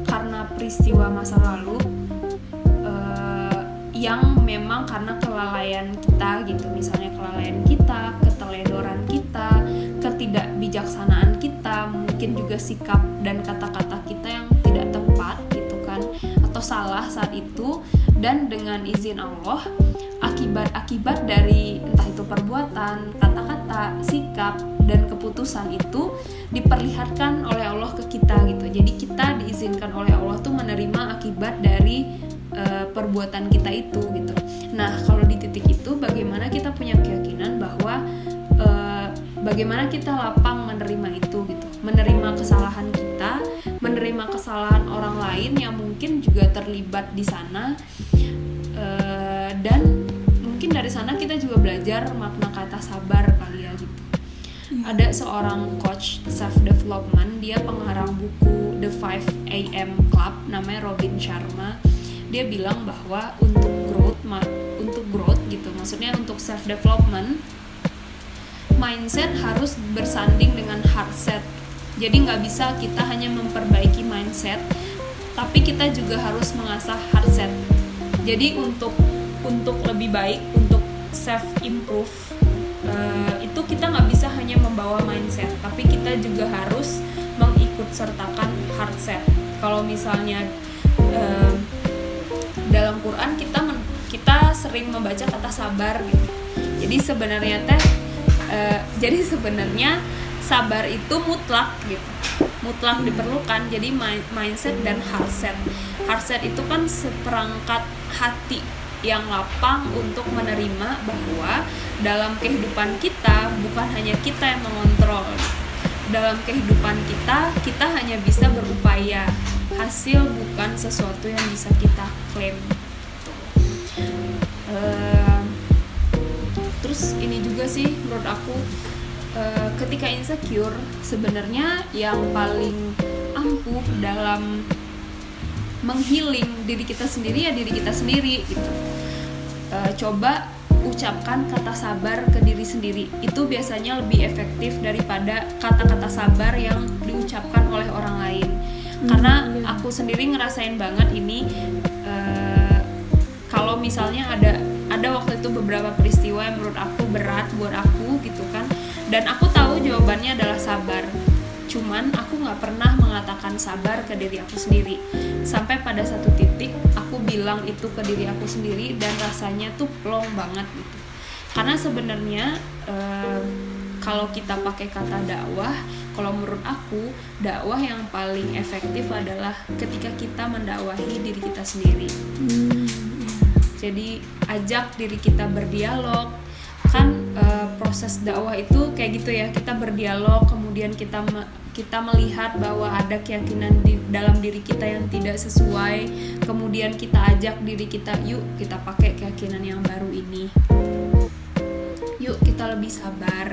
karena peristiwa masa lalu yang memang karena kelalaian kita gitu, misalnya kelalaian kita, keteledoran kita, ketidakbijaksanaan kita, mungkin juga sikap dan kata-kata kita yang tidak tepat gitu kan, atau salah saat itu, dan dengan izin Allah akibat-akibat dari entah itu perbuatan, kata-kata, sikap, dan keputusan itu diperlihatkan oleh Allah ke kita gitu. Jadi kita diizinkan oleh Allah tuh menerima akibat dari perbuatan kita itu gitu. Nah, kalau di titik itu bagaimana kita punya keyakinan bahwa bagaimana kita lapang menerima itu gitu. Menerima kesalahan kita, menerima kesalahan orang lain yang mungkin juga terlibat di sana, dan mungkin dari sana kita juga belajar makna kata sabar kali ya gitu. Ada seorang coach self development, dia pengarang buku The 5 AM Club, namanya Robin Sharma. Dia bilang bahwa untuk growth gitu, maksudnya untuk self development, mindset harus bersanding dengan heart set. Jadi nggak bisa kita hanya memperbaiki mindset, tapi kita juga harus mengasah heart set. Jadi untuk lebih baik, untuk self improve, itu kita nggak bisa hanya membawa mindset, tapi kita juga harus mengikut sertakan heart set. Kalau misalnya dalam Quran kita sering membaca kata sabar gitu. Jadi sebenarnya sabar itu mutlak gitu. Mutlak diperlukan. Jadi mindset dan heart set. Heart set itu kan seperangkat hati yang lapang untuk menerima bahwa dalam kehidupan kita bukan hanya kita yang mengontrol. Dalam kehidupan kita hanya bisa berupaya. Hasil bukan sesuatu yang bisa kita klaim. Terus ini juga sih menurut aku, ketika insecure sebenarnya yang paling ampuh dalam menghealing diri kita sendiri ya diri kita sendiri gitu. Coba ucapkan kata sabar ke diri sendiri. Itu biasanya lebih efektif daripada kata-kata sabar yang diucapkan oleh orang lain. Karena aku sendiri ngerasain banget ini, kalau misalnya ada waktu itu beberapa peristiwa yang menurut aku berat buat aku gitu kan, dan aku tahu jawabannya adalah sabar, cuman aku nggak pernah mengatakan sabar ke diri aku sendiri. Sampai pada satu titik aku bilang itu ke diri aku sendiri dan rasanya tuh plong banget gitu. Karena sebenarnya kalau kita pakai kata dakwah, kalau menurut aku dakwah yang paling efektif adalah ketika kita mendakwahi diri kita sendiri. Jadi ajak diri kita berdialog. Kan proses dakwah itu kayak gitu ya, kita berdialog, kemudian kita melihat bahwa ada keyakinan di dalam diri kita yang tidak sesuai, kemudian kita ajak diri kita, yuk kita pakai keyakinan yang baru ini, yuk kita lebih sabar.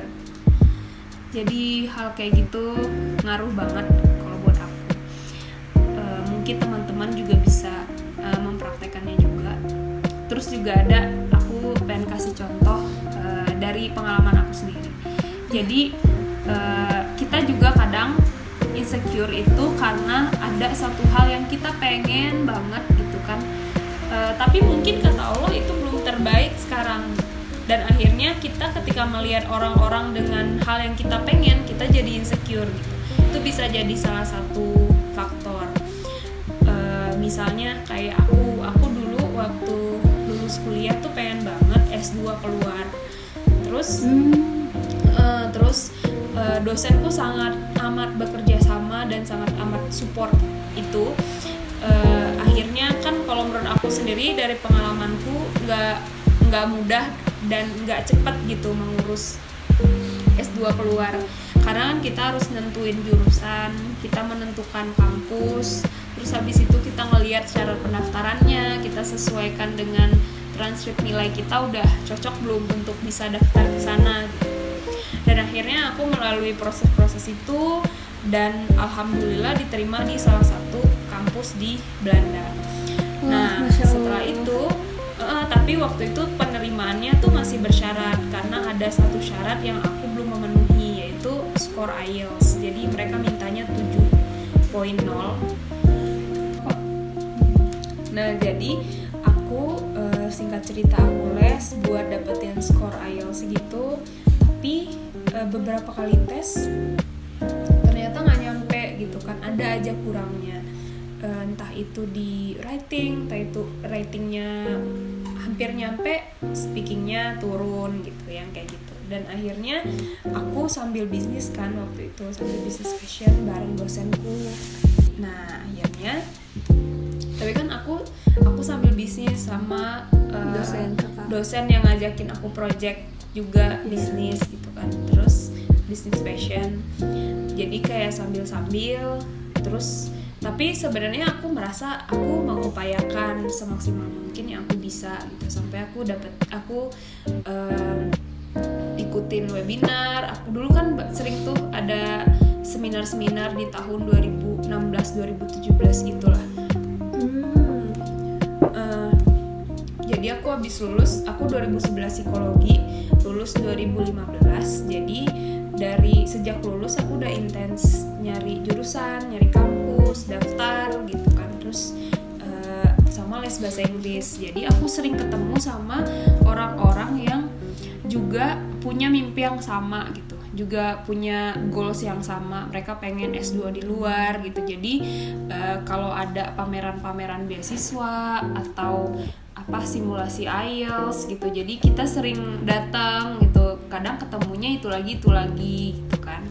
Jadi hal kayak gitu ngaruh banget kalau buat aku. Mungkin teman-teman juga bisa mempraktekannya juga. Terus juga ada, aku pengen kasih contoh dari pengalaman aku sendiri. Jadi kita juga kadang insecure itu karena ada satu hal yang kita pengen banget gitu kan, tapi mungkin kata Allah itu belum terbaik sekarang. Dan akhirnya kita ketika melihat orang-orang dengan hal yang kita pengen, kita jadi insecure gitu. Itu bisa jadi salah satu faktor. Misalnya kayak aku dulu waktu lulus kuliah tuh pengen banget S2 keluar. Terus dosenku sangat amat bekerja sama dan sangat amat support itu. Akhirnya kan kalau menurut aku sendiri dari pengalamanku nggak mudah dan nggak cepat gitu mengurus S2 keluar, Karena kan kita harus nentuin jurusan, kita menentukan kampus, terus habis itu kita ngelihat syarat pendaftarannya, kita sesuaikan dengan transkrip nilai kita udah cocok belum untuk bisa daftar ke sana gitu. Dan akhirnya aku melalui proses-proses itu dan alhamdulillah diterima di salah satu kampus di Belanda. Nah, setelah itu tapi waktu itu penerimaannya tuh masih bersyarat karena ada satu syarat yang aku belum memenuhi, yaitu skor IELTS. Jadi mereka mintanya 7.0. Nah, jadi aku singkat cerita aku les buat dapetin skor IELTS gitu, tapi beberapa kali tes ternyata nggak nyampe gitu kan, ada aja kurangnya. Entah itu di writing, entah itu writingnya hampir nyampe, speakingnya turun gitu, yang kayak gitu. Dan akhirnya aku sambil bisnis kan waktu itu, sambil bisnis fashion bareng dosenku. Nah akhirnya, tapi kan aku sambil bisnis sama dosen yang ngajakin aku project juga bisnis gitu kan, terus bisnis fashion. Jadi kayak sambil-sambil terus. Tapi sebenarnya aku merasa aku mengupayakan semaksimal mungkin yang aku bisa gitu, sampai aku ikutin webinar. Aku dulu kan sering tuh ada seminar-seminar di tahun 2016-2017 gitulah. Jadi aku habis lulus, aku 2011 psikologi, lulus 2015. Jadi dari sejak lulus aku udah intens nyari jurusan, nyari kampus, daftar gitu kan, terus sama les bahasa Inggris. Jadi aku sering ketemu sama orang-orang yang juga punya mimpi yang sama gitu, juga punya goals yang sama. Mereka pengen S2 di luar gitu. Jadi kalau ada pameran-pameran beasiswa atau simulasi IELTS gitu, jadi kita sering datang gitu, kadang ketemunya itu lagi gitu kan.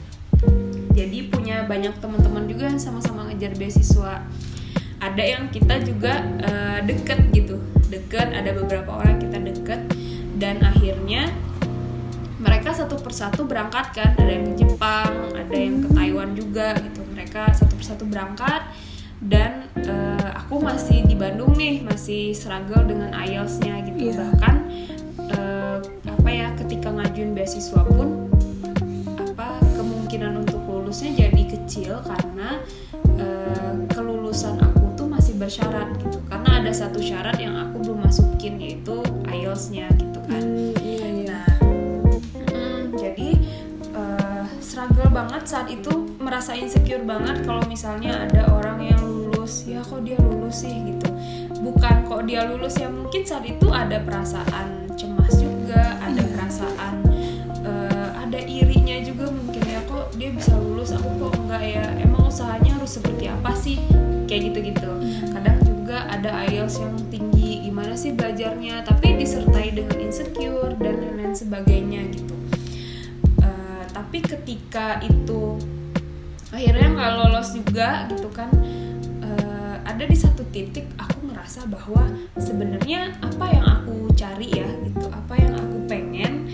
Jadi punya banyak teman-teman juga yang sama-sama ngejar beasiswa. Ada yang kita juga deket, ada beberapa orang kita deket, dan akhirnya mereka satu persatu berangkat kan, ada yang ke Jepang, ada yang ke Taiwan juga gitu. Mereka satu persatu berangkat, dan aku masih di Bandung nih, masih struggle dengan IELTS-nya gitu. Bahkan ketika ngajuin beasiswa pun kemungkinan untuk lulusnya jadi kecil karena kelulusan aku tuh masih bersyarat gitu. Karena ada satu syarat yang aku belum masukin, yaitu IELTS-nya gitu kan. Jadi struggle banget saat itu, merasa insecure banget kalau misalnya ada orang yang lulus, ya kok dia lulus sih gitu. Bukan kok dia lulus ya, mungkin saat itu ada perasaan cemas juga, ada perasaan ada irinya juga mungkin, ya kok dia bisa lulus, aku kok enggak ya, emang usahanya harus seperti apa sih, kayak gitu-gitu. Kadang juga ada IELTS yang tinggi, gimana sih belajarnya, tapi disertai dengan insecure dan lain-lain sebagainya gitu. Tapi ketika itu akhirnya nggak lolos juga gitu kan, ada di satu titik aku ngerasa bahwa sebenarnya apa yang aku cari ya gitu, apa yang aku pengen,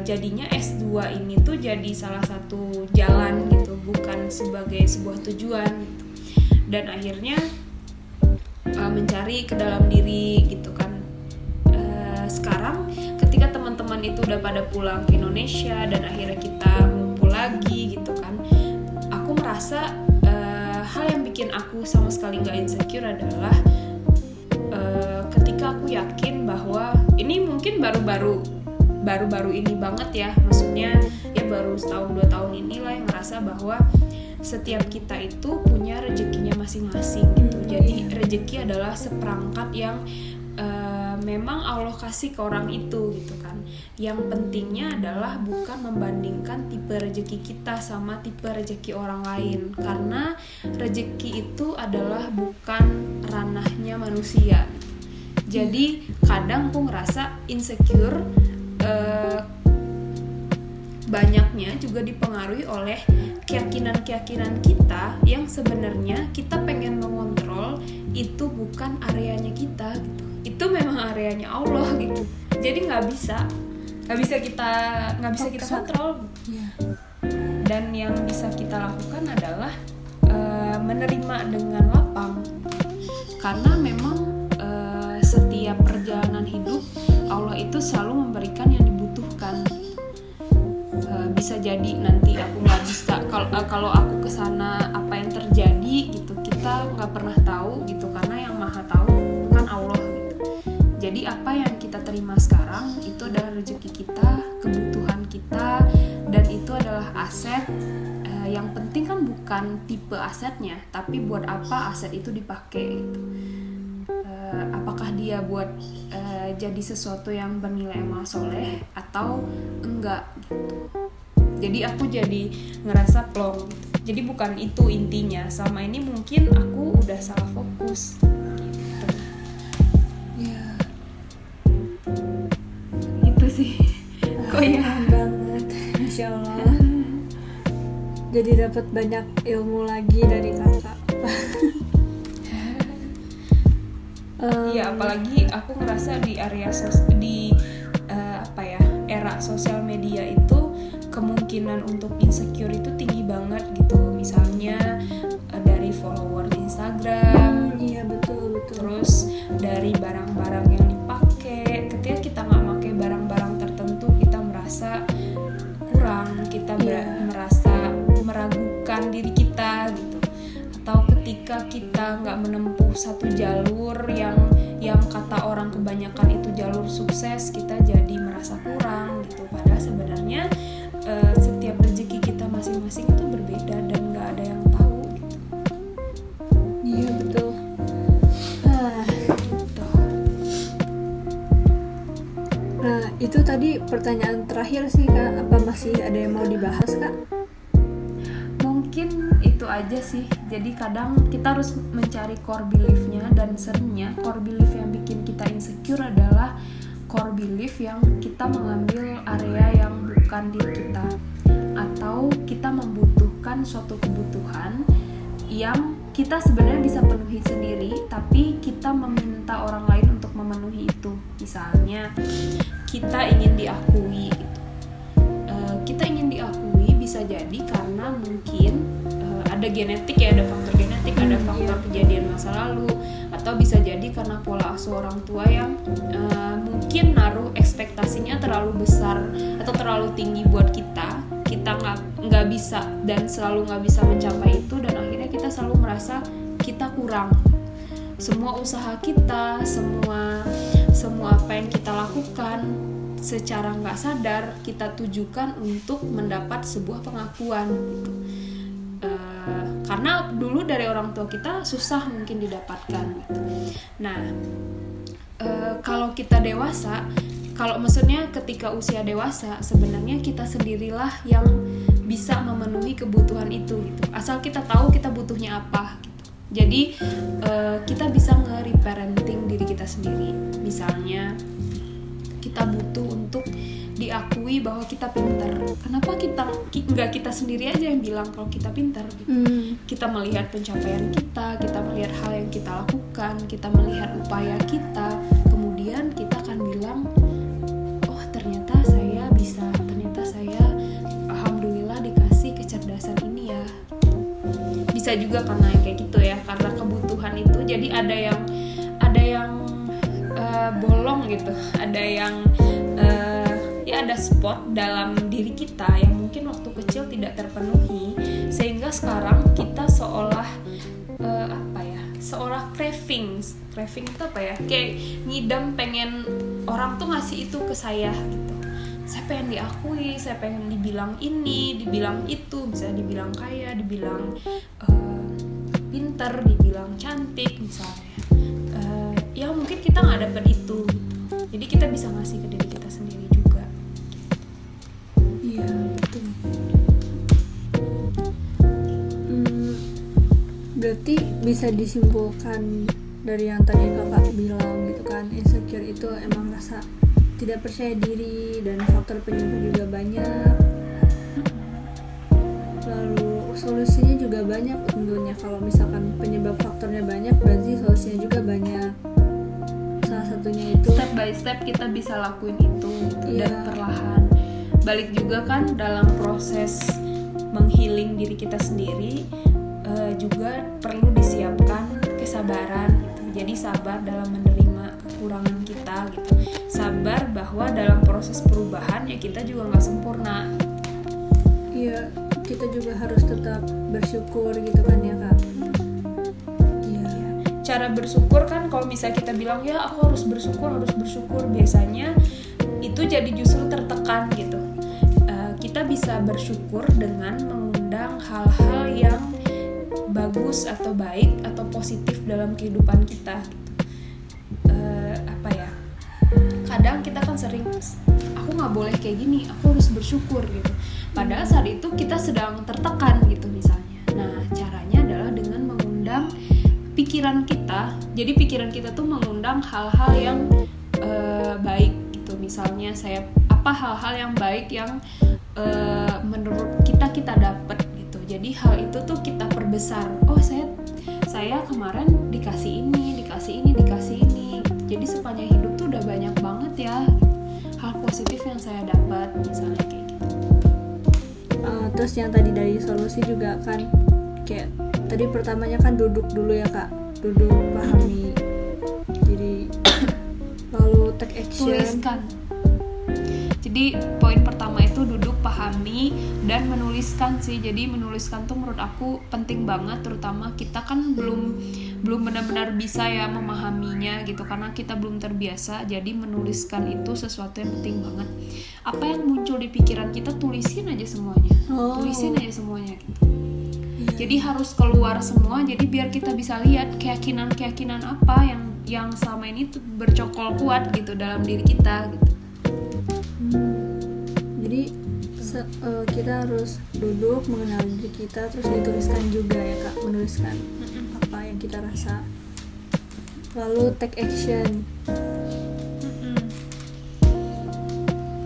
jadinya S2 ini tuh jadi salah satu jalan gitu, bukan sebagai sebuah tujuan gitu. Dan akhirnya mencari ke dalam diri gitu kan. Sekarang ketika teman-teman itu udah pada pulang ke Indonesia dan akhirnya kita ngumpul lagi gitu kan, aku merasa hal yang bikin aku sama sekali nggak insecure adalah ketika aku yakin bahwa ini mungkin baru-baru ini banget ya, maksudnya ya baru setahun 2 tahun inilah yang ngerasa bahwa setiap kita itu punya rezekinya masing-masing gitu. Jadi rezeki adalah seperangkat yang memang Allah kasih ke orang itu gitu kan. Yang pentingnya adalah bukan membandingkan tipe rezeki kita sama tipe rezeki orang lain, karena rezeki itu adalah bukan ranahnya manusia. Jadi kadang aku ngerasa insecure banyaknya juga dipengaruhi oleh keyakinan-keyakinan kita yang sebenarnya kita pengen mengontrol, itu bukan areanya kita gitu. Itu memang areanya Allah gitu. Jadi nggak bisa kita kontrol. dan yang bisa kita lakukan adalah menerima dengan lapang, karena memang setiap perjalanan hidup Allah itu selalu memberikan yang dibutuhkan. Bisa jadi nanti aku nggak bisa, kalau aku kesana apa yang terjadi gitu, kita nggak pernah tahu gitu, karena yang maha tahu kan Allah gitu. Jadi apa yang kita terima sekarang itu adalah rezeki kita, kebutuhan kita, dan itu adalah aset. Yang penting kan bukan tipe asetnya, tapi buat apa aset itu dipakai gitu. Apakah dia buat jadi sesuatu yang bernilai amal soleh atau enggak gitu. Jadi aku jadi ngerasa plong gitu. Jadi bukan itu intinya. Selama ini mungkin aku udah salah fokus gitu. Ya. Itu sih. Kok ya banget, Masya Allah. Jadi dapat banyak ilmu lagi dari kakak. Iya, apalagi aku ngerasa di area era sosial media itu kemungkinan untuk insecure itu tinggi banget gitu. Misalnya dari follower Instagram, Iya betul. terus dari barang-barang yang dipakai. Ketika kita nggak pakai barang-barang tertentu, kita merasa kurang, kita merasa meragukan diri kita gitu. Atau ketika kita nggak menempuh satu jalur yang kata orang kebanyakan itu jalur sukses, kita jadi merasa kurang gitu. Padahal sebenarnya setiap rezeki kita masing-masing itu berbeda dan nggak ada yang tahu gitu. Iya betul. Gitu. Nah itu tadi pertanyaan terakhir sih Kak. Apa masih ada yang mau dibahas Kak? Mungkin itu aja sih. Jadi kadang kita harus mencari core belief-nya, dan seringnya core belief yang bikin kita insecure adalah core belief yang kita mengambil area yang bukan diri kita, atau kita membutuhkan suatu kebutuhan yang kita sebenarnya bisa penuhi sendiri, tapi kita meminta orang lain untuk memenuhi itu. Misalnya kita ingin diakui gitu. Kita ingin diakui bisa jadi karena mungkin ada genetik ya, ada faktor genetik, ada faktor kejadian masa lalu, atau bisa jadi karena pola asuh orang tua yang mungkin naruh ekspektasinya terlalu besar atau terlalu tinggi buat kita nggak bisa dan selalu nggak bisa mencapai itu, dan akhirnya kita selalu merasa kita kurang. Semua usaha kita, semua apa yang kita lakukan secara nggak sadar kita tujukan untuk mendapat sebuah pengakuan gitu. Karena dulu dari orang tua kita susah mungkin didapatkan gitu. Nah, kalau kita dewasa, kalau maksudnya ketika usia dewasa, sebenarnya kita sendirilah yang bisa memenuhi kebutuhan itu gitu. Asal kita tahu kita butuhnya apa gitu. Jadi kita bisa nge-reparenting diri kita sendiri. Misalnya kita butuh untuk diakui bahwa kita pintar. Kenapa nggak kita sendiri aja yang bilang kalau kita pintar gitu. Kita melihat pencapaian kita melihat hal yang kita lakukan, kita melihat upaya kita, kemudian kita akan bilang, oh ternyata saya bisa, ternyata saya alhamdulillah dikasih kecerdasan ini ya. Bisa juga karena yang kayak gitu ya, karena kebutuhan itu jadi ada yang bolong gitu, ada yang ada spot dalam diri kita yang mungkin waktu kecil tidak terpenuhi, sehingga sekarang kita seolah craving itu apa ya, kayak ngidam pengen orang tuh ngasih itu ke saya gitu. Saya pengen diakui, saya pengen dibilang ini, dibilang itu, misalnya dibilang kaya, dibilang pinter, dibilang cantik misalnya. Ya mungkin kita nggak dapet itu gitu. Jadi kita bisa ngasih ke diri kita sendiri juga. Iya betul. Berarti bisa disimpulkan dari yang tadi kakak bilang gitu kan, insecure itu emang rasa tidak percaya diri dan faktor penyebab juga banyak. Lalu solusinya juga banyak tentunya. Kalau misalkan penyebab faktornya banyak, berarti solusinya juga banyak. Salah satunya itu step by step kita bisa lakuin itu gitu, dan perlahan. Balik juga kan dalam proses menghealing diri kita sendiri, juga perlu disiapkan kesabaran gitu. Jadi sabar dalam menerima kekurangan kita gitu. Sabar bahwa dalam proses perubahan ya kita juga nggak sempurna. Iya, kita juga harus tetap bersyukur gitu kan ya Kak. Iya. Cara bersyukur kan kalau misalnya kita bilang ya aku harus bersyukur, biasanya itu jadi justru tertekan gitu. Kita bisa bersyukur dengan mengundang hal-hal yang bagus atau baik atau positif dalam kehidupan kita gitu. Kadang kita kan sering, aku nggak boleh kayak gini, aku harus bersyukur gitu, padahal saat itu kita sedang tertekan gitu misalnya. Nah caranya adalah dengan mengundang pikiran kita, jadi pikiran kita tuh mengundang hal-hal yang baik gitu. Misalnya apa hal-hal yang baik yang menurut kita dapat gitu. Jadi hal itu tuh kita perbesar. Oh saya kemarin dikasih ini. Jadi sepanjang hidup tuh udah banyak banget ya hal positif yang saya dapat, misalnya kayak gitu. Terus yang tadi dari solusi juga kan, kayak tadi pertamanya kan duduk dulu ya Kak, duduk pahami diri, lalu take action. Tuliskan. Jadi poin pertama itu duduk, pahami, dan menuliskan sih. Jadi menuliskan tuh menurut aku penting banget, terutama kita kan belum benar-benar bisa ya memahaminya gitu, karena kita belum terbiasa. Jadi menuliskan itu sesuatu yang penting banget. Apa yang muncul di pikiran kita tulisin aja semuanya. Tulisin aja semuanya gitu. Jadi harus keluar semua, jadi biar kita bisa lihat keyakinan apa yang selama ini tuh bercokol kuat gitu dalam diri kita gitu. Jadi kita harus duduk mengenal diri kita, terus dituliskan juga ya Kak, menuliskan apa yang kita rasa, lalu take action,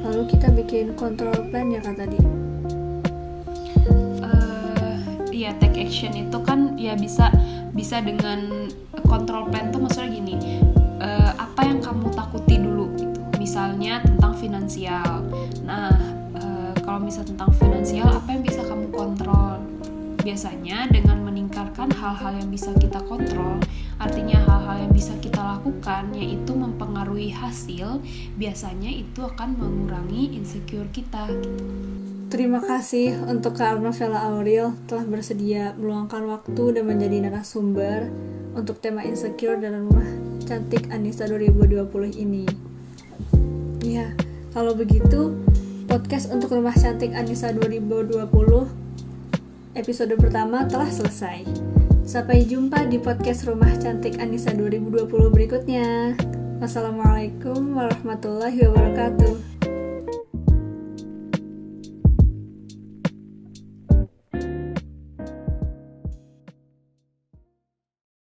lalu kita bikin control plan ya Kak tadi. Iya, take action itu kan ya bisa dengan control plan tuh maksudnya gini, apa yang kamu takuti dulu gitu. Misalnya tentang finansial. Nah, kalau misalnya tentang finansial, apa yang bisa kamu kontrol? Biasanya dengan meningkatkan hal-hal yang bisa kita kontrol, artinya hal-hal yang bisa kita lakukan, yaitu mempengaruhi hasil, biasanya itu akan mengurangi insecure kita. Terima kasih untuk Kak Arnavela Auril telah bersedia meluangkan waktu dan menjadi narasumber untuk tema insecure dalam Rumah Cantik Anissa 2020 ini. Ya, kalau begitu podcast untuk Rumah Cantik Anissa 2020 episode pertama telah selesai. Sampai jumpa di podcast Rumah Cantik Anissa 2020 berikutnya. Wassalamualaikum warahmatullahi wabarakatuh.